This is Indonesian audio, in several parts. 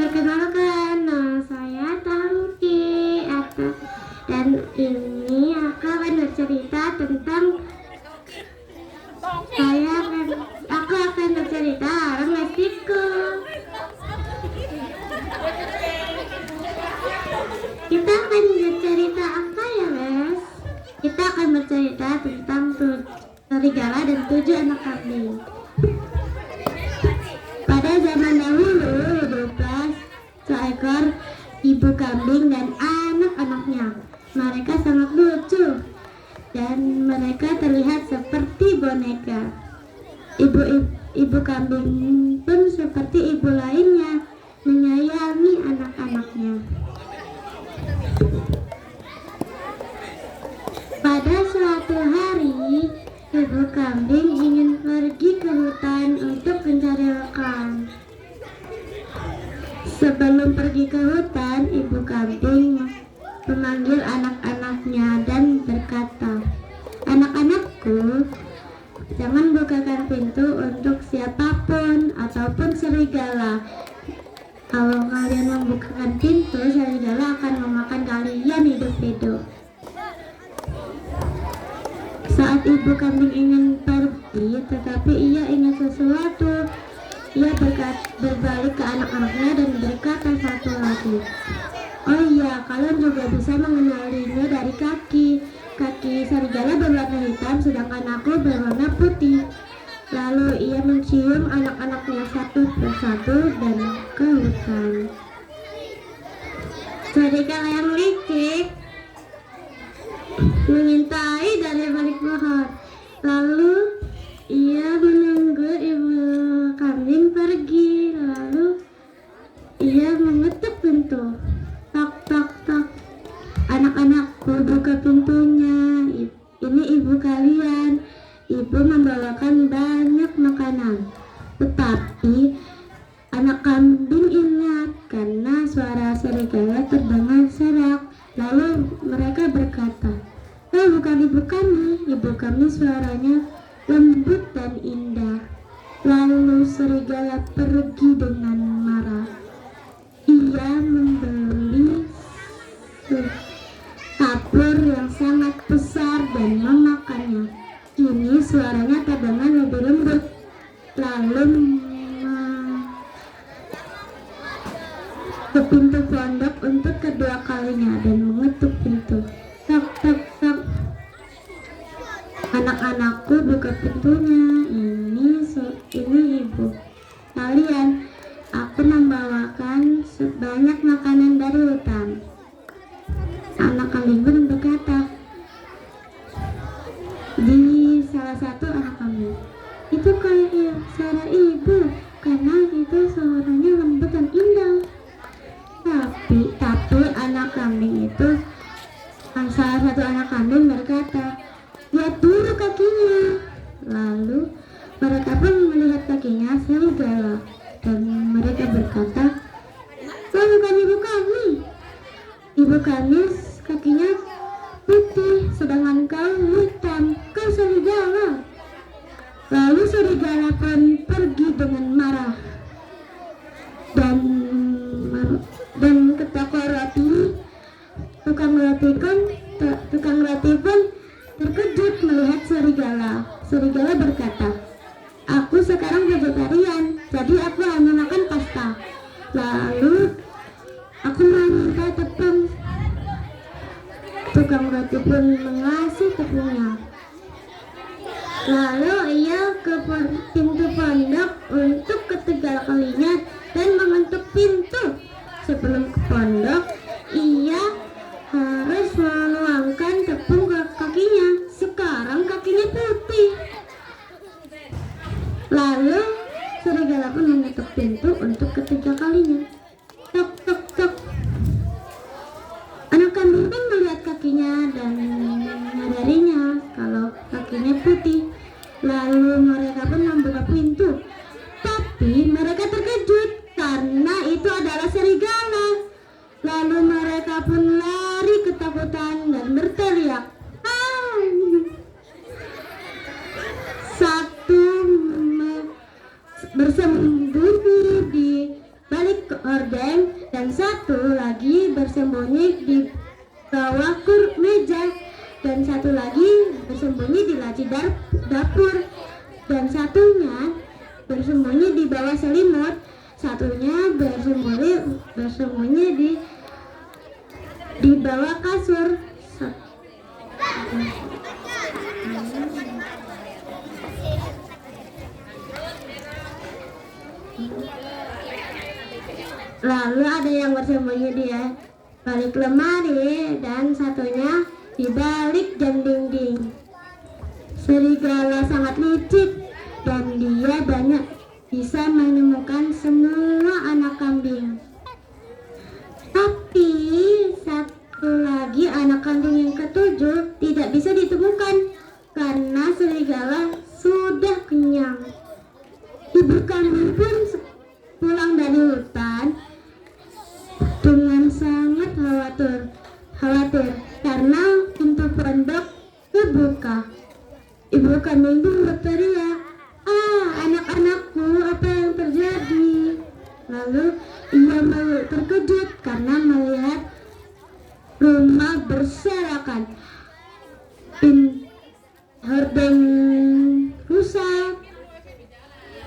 Perkenalkan, nama saya Tangki dan ini aku akan bercerita tentang aku akan bercerita orang Meksiko. Kita akan bercerita apa ya, Mas? Kita akan bercerita tentang serigala dan 7 anak kambing. Pada zaman dahulu hiduplah seekor ibu kambing dan anak-anaknya. Mereka sangat lucu dan mereka terlihat seperti boneka. Ibu kambing pun seperti ibu lainnya menyayangi anak-anaknya. Pada suatu hari, ibu kambing ingin pergi ke hutan untuk mencari makan. Sebelum pergi ke hutan, ibu kambing memanggil anak-anaknya dan berkata, "Anak-anakku, jangan bukakan pintu untuk siapapun ataupun serigala. Kalau kalian membukakan pintu, serigala akan memakan kalian hidup-hidup." Saat ibu kambing ingin pergi, tetapi ia ingat sesuatu. Ia berbalik ke anak-anaknya dan berkata satu lagi, "Oh iya, kalian juga bisa mengenalinya dari kaki. Kaki serigala berwarna hitam, sedangkan aku berwarna putih." Lalu ia mencium anak-anaknya satu persatu dan ke hutan. Serigala yang licik mengintai dari balik pohon. Lalu ia menunggu ibu kambing pergi. Lalu ia mengetuk pintu. Tok tok tok. "Anak-anakku, buka pintunya. Ini ibu kalian. Ibu membawakan banyak makanan." Tetapi anak kambing ingat karena suara serigala terdengar serak. Lalu mereka berkata, bukan ibu kami. Ibu kami suaranya lembut dan indah." Lalu serigala pergi dengan marah. Ia membeli kapur yang sangat besar dan memakannya. Kini suaranya terdengar lebih lembut. Lalu ke pintu pondok untuk kedua kalinya dan mengetuk pintu. Tok tok tok. "Anak-anakku, buka pintunya. Ini ibu kalian. Aku membawakan sebanyak makanan dari hutan." Anak kambing pun berkata di salah satu anak kambing, "Itu kayak suara ibu, karena itu suaranya lembut dan indah." Tapi anak kambing itu, salah satu anak kambing berkata, "Lihat dulu kakinya." Lalu mereka pun melihat kakinya serigala dan mereka berkata, bukan ibu kami. Ibu kami kakinya putih, sedangkan kau hitam, kau serigala." Lalu serigala pun pergi dengan marah dan ketika roti, tukang roti pun terkejut melihat serigala. Serigala berkata, "Aku sekarang vegetarian, jadi aku hanya makan pasta. Lalu aku meminta tepung." Tukang roti pun mengasih tepungnya. Lalu ia ke pintu pondok untuk ketiga kalinya dan mengetuk pintu. Sebelum ke pondok, ia harus menuangkan tepung ke kakinya. Sekarang kakinya putih. Lalu serigala pun mengetuk pintu untuk ketiga kalinya. Tok tok tok. Anak kambing pun melihat kakinya dan menyadarinya kalau kakinya putih. Lalu mereka pun membuka pintu. Tapi mereka terkejut karena itu adalah serigala. Lalu mereka pun lari ketakutan dan berteriak, "Ah!" Satu bersembunyi di balik hordeng dan satu lagi bersembunyi di bawah meja dan satu lagi bersembunyi di laci dapur dan satunya bersembunyi di bawah selimut, satunya bersembunyi di bawah kasur. Lalu ada yang bersembunyi di balik lemari dan satunya di balik jam dinding. Serigala sangat licik dan dia banyak bisa menemukan semua anak kambing. Tapi satu lagi anak kambing yang ketujuh tidak bisa ditemukan karena serigala sudah kenyang. Ibu kambing pun pulang dari hutan dengan sangat khawatir karena pintu pondok terbuka. Ibu kambing pun berteriak, anak-anakku, apa yang terjadi? Lalu ia terkejut karena melihat rumah berserakan, hordeng rusak,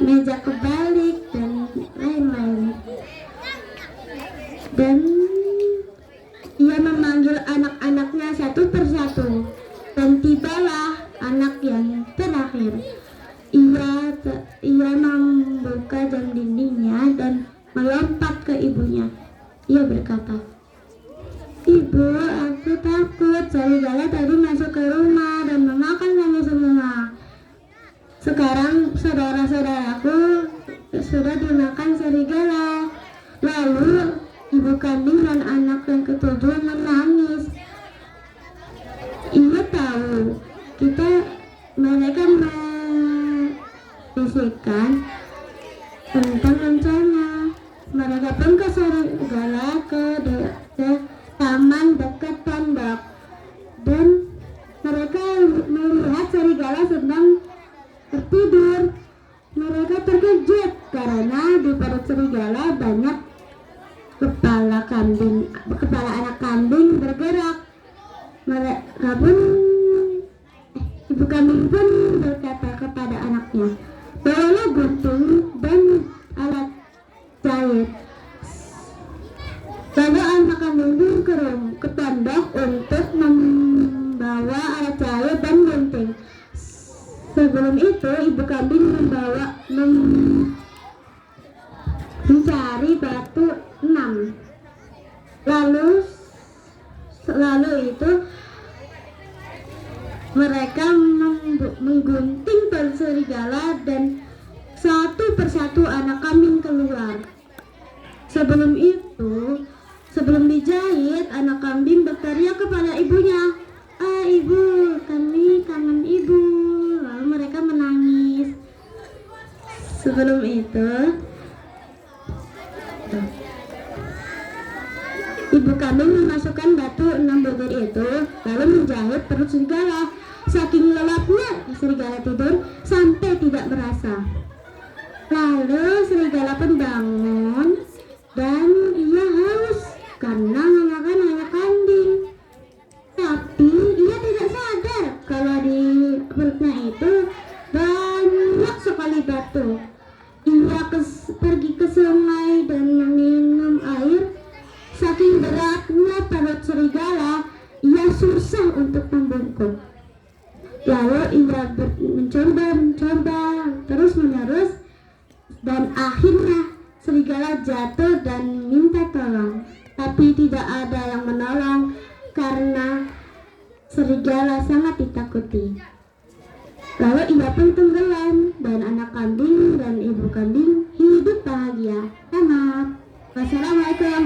meja kebalik dan lain-lain. Dan ia memanggil anak-anaknya satu persatu dan tibalah anak yang terakhir. Ia membuka jam dindingnya dan melompat ke ibunya. Ia berkata, "Ibu, aku takut serigala tadi masuk ke rumah dan memakan kami semua. Sekarang saudara-saudaraku sudah dimakan serigala." Lalu ibu kambing dan anak yang ketujuh menangis. Ia tahu mereka membisikkan tentang rencana. Mereka pun ke serigala ke taman dekat pondok dan mereka melihat serigala sedang tertidur. Mereka terkejut karena di perut serigala banyak kepala anak kambing bergerak. Ibu kambing pun berkata kepada anaknya, "Bawalah gunting dan alat jahit." Lalu anak kambing pun ke pondok untuk membawa alat jahit dan gunting. Sebelum itu ibu kambing mencari batu 6. Lalu itu mereka menggunting perut serigala dan satu persatu anak kambing keluar. Sebelum dijahit, anak kambing berteriak kepada ibunya, "Ibu, kami kangen ibu." Lalu mereka menangis. Sebelum itu ibu kambing memasukkan batu 6 butir itu lalu menjahit perut serigala. Saking lelapnya serigala tidur sampai tidak merasa. Lalu serigala pun bangun dan ia haus karena memakan anak kambing. Tapi ia tidak sadar kalau di perutnya itu banyak sekali batu. Ia pergi ke sungai dan meminum air. Saking beratnya perut serigala, ia susah untuk membungkuk. Lalu ia mencoba terus-menerus dan akhirnya serigala jatuh dan minta tolong. Tapi tidak ada yang menolong karena serigala sangat ditakuti. Lalu ia pun tenggelam dan anak kambing dan ibu kambing hidup bahagia. Tamat. Wassalamualaikum.